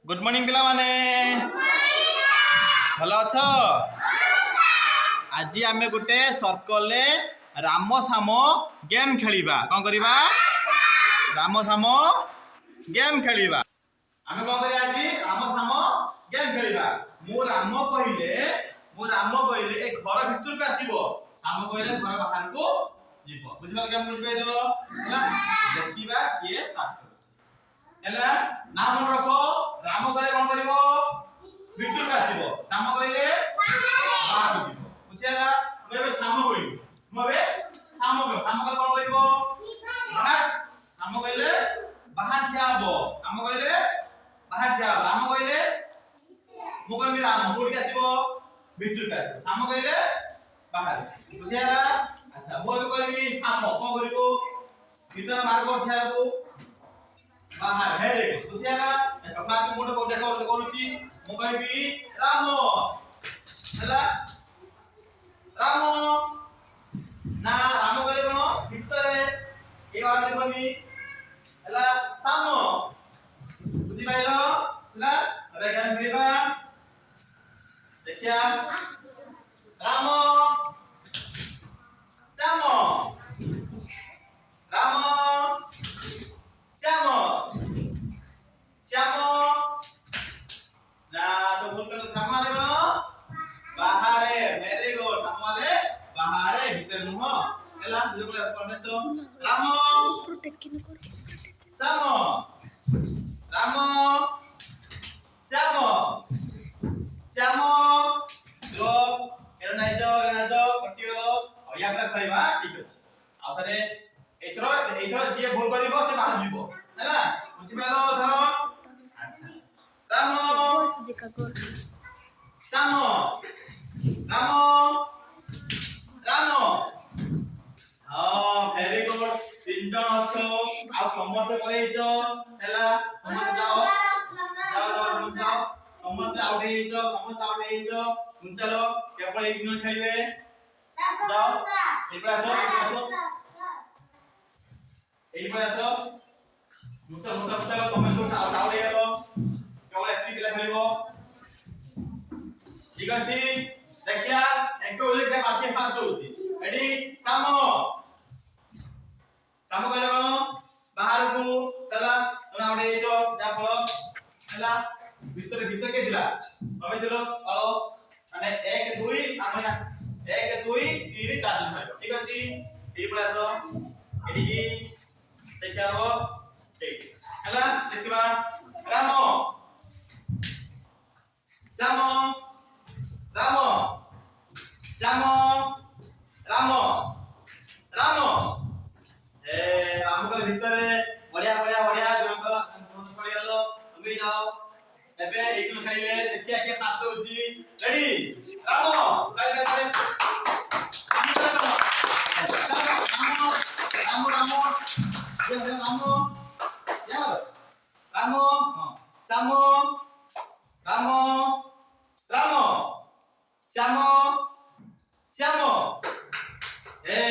good morning पिला माने भल अछ आज आम गोटे सर्कल राम साम गेम खेलिबा कौन करिबा राम साम गेम खेलिबा आम कौन करिया आज राम साम गेम खेलिबा मु राम कहले ए घर भितर को आसीबो साम कहले घर बाहर को जीवो बुझिबा गेम बुझिबैलो हला देखिबा किए फास्ट हेला नाम मन रखो राम कहले कोन करिवो भितर का आसीबो साम कहले बाहर जीवो बुझियाला मैं साम कहिबो मबे साम कर कोन करिवो बाहर साम कहले बाहर ठिया हबो साम कहले बाहर ठिया राम कहले मु कहबी राम कोडी का आसीबो भितर का आसीबो साम कहले बाहर बुझियाला अच्छा मु कहबी साम कोन करिवो भितर मार्ग ठिया हबो बाहर है रे बुझियाला कपड़ा को मोटे को देखो करूची मु कहबी राम हला राम ना राम कहले कोन भितर ए बात देखबी हला साम बुझि पाइलो हला अबे ज्ञान मिलबा देखिया राम श्याम राम श्याम श्याम ना सब बोल कर सामने कोन बाहर वेरी गुड सामने बाहर भीतर मुह एला जो करनेसो राम श्याम राम श्याम श्याम जो एल नाइ जो कटियो या पर खइबा ठीक अछि आ थरे एथरो जे भूल करिवो से बाहर जीवो हैला बुझिबालो धरो अच्छा राम श्याम राम राम हां वेरी गुड तीन जन अछो आ समस्त करेइछो हैला समस्त जाओ समस्त आउट हेइछो सुन चलो केवल एक दिन खेलिबे जाओ एक आसो এই পরে আসো মুতা চলো তুমি শুট আউট হয়ে গেল কেবল একটি পিলা খেলিব ঠিক আছে দেখিয়া একটু ওইটা বাকি ফাস্ট হচ্ছে রেডি সাম কইলে কোন বাহার কো তালা তুমি আউট হয়ে যাও যা ফলো হেলা ভিতরে কে ছিলা তুমি দিলো আলো মানে 1 2 আমি 1 2 3 4 জন ভাই ঠিক আছে এই পরে আসো এডি কি देखिया हो ठीक हैला देखिबा राम श्याम राम श्याम राम राम ए राम के भीतर बढ़िया जोंक पड़ी गलो तुम जाओ एबे एक दिन खाइले देखिया के पास होची रेडी राम काय राम राम यार राम श्याम राम राम श्याम श्याम ए